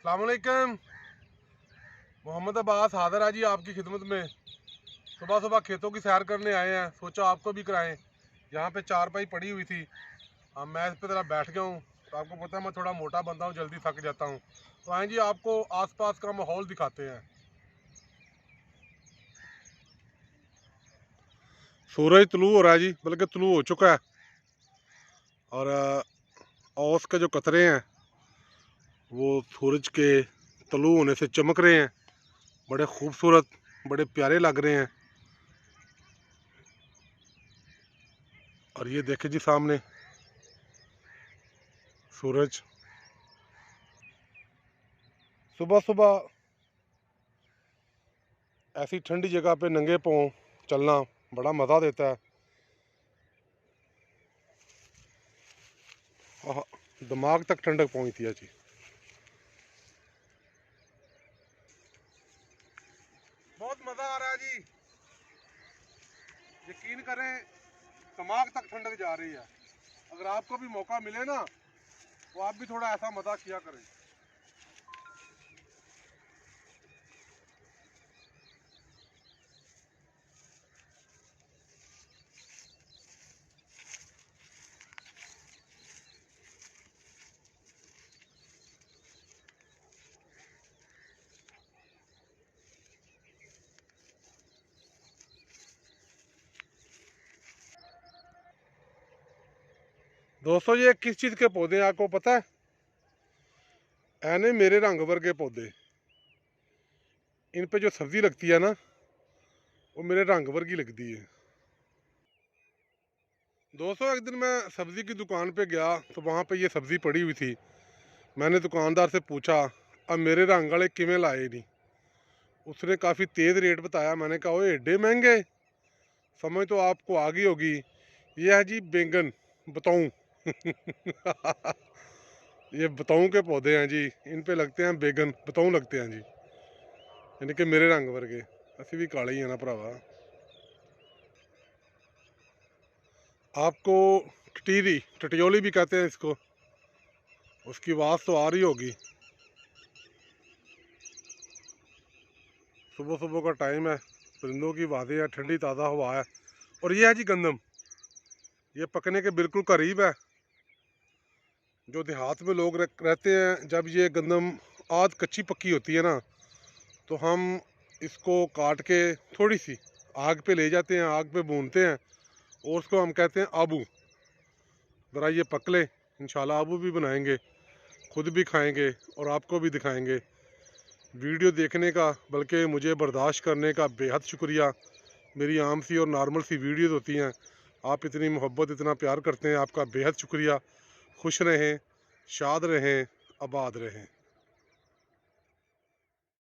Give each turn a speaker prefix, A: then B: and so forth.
A: अस्सलाम वालेकुम। मोहम्मद अब्बास हाजिर है जी आपकी खिदमत में। सुबह सुबह खेतों की सैर करने आए हैं, सोचा आपको भी कराएं। यहाँ पे चारपाई पड़ी हुई थी, अब मैं इस पे ज़रा बैठ गया हूँ। तो आपको पता है मैं थोड़ा मोटा बंदा हूँ, जल्दी थक जाता हूँ। तो आए जी आपको आसपास का माहौल दिखाते हैं। सूरज तुलू हो रहा है जी, बल्कि तुलू हो चुका है। और औस के जो कतरे हैं वो सूरज के तुलू होने से चमक रहे हैं, बड़े खूबसूरत, बड़े प्यारे लग रहे हैं। और ये देखे जी सामने सूरज। सुबह सुबह ऐसी ठंडी जगह पे नंगे पाँव चलना बड़ा मज़ा देता है। दिमाग तक ठंडक पहुंचती है जी। बहुत मज़ा आ रहा है जी, यकीन करें दिमाग तक ठंडक जा रही है। अगर आपको भी मौका मिले ना तो आप भी थोड़ा ऐसा मज़ा किया करें। दोस्तों ये किस चीज़ के पौधे हैं आपको पता है? ऐने मेरे रंग वर्गे पौधे, इन पे जो सब्ज़ी लगती है ना वो मेरे रंग वर्गी लगती है। दोस्तों एक दिन मैं सब्ज़ी की दुकान पे गया तो वहाँ पे ये सब्ज़ी पड़ी हुई थी। मैंने दुकानदार से पूछा अब मेरे रंग वाले किमें लाए नहीं। उसने काफ़ी तेज़ रेट बताया। मैंने कहा ओए एडे महंगे, समझ तो आपको आ गई होगी। ये है जी बैंगन बताऊँ। ये बताऊँ के पौधे हैं जी, इन पे लगते हैं बैंगन बताऊँ लगते हैं जी, यानी कि मेरे रंग वर्गे। असी भी काले ही है ना भरावा। आपको टटीरी टटियोली भी कहते हैं इसको, उसकी आवाज़ तो आ रही होगी। सुबह सुबह का टाइम है, परिंदों की आवाज़ें हैं, ठंडी ताज़ा हवा है। और ये है जी गंदम, ये पकने के बिल्कुल करीब है। जो देहात में लोग रहते हैं, जब ये गंदम आध कच्ची पक्की होती है ना तो हम इसको काट के थोड़ी सी आग पे ले जाते हैं, आग पे भूनते हैं और उसको हम कहते हैं आबू। ज़रा ये पक ले, इंशाल्लाह आबू भी बनाएंगे, खुद भी खाएंगे और आपको भी दिखाएंगे। वीडियो देखने का बल्कि मुझे बर्दाश्त करने का बेहद शुक्रिया। मेरी आम सी और नॉर्मल सी वीडियोज़ होती हैं, आप इतनी मोहब्बत इतना प्यार करते हैं, आपका बेहद शुक्रिया। खुश रहें, शाद रहें, आबाद रहें।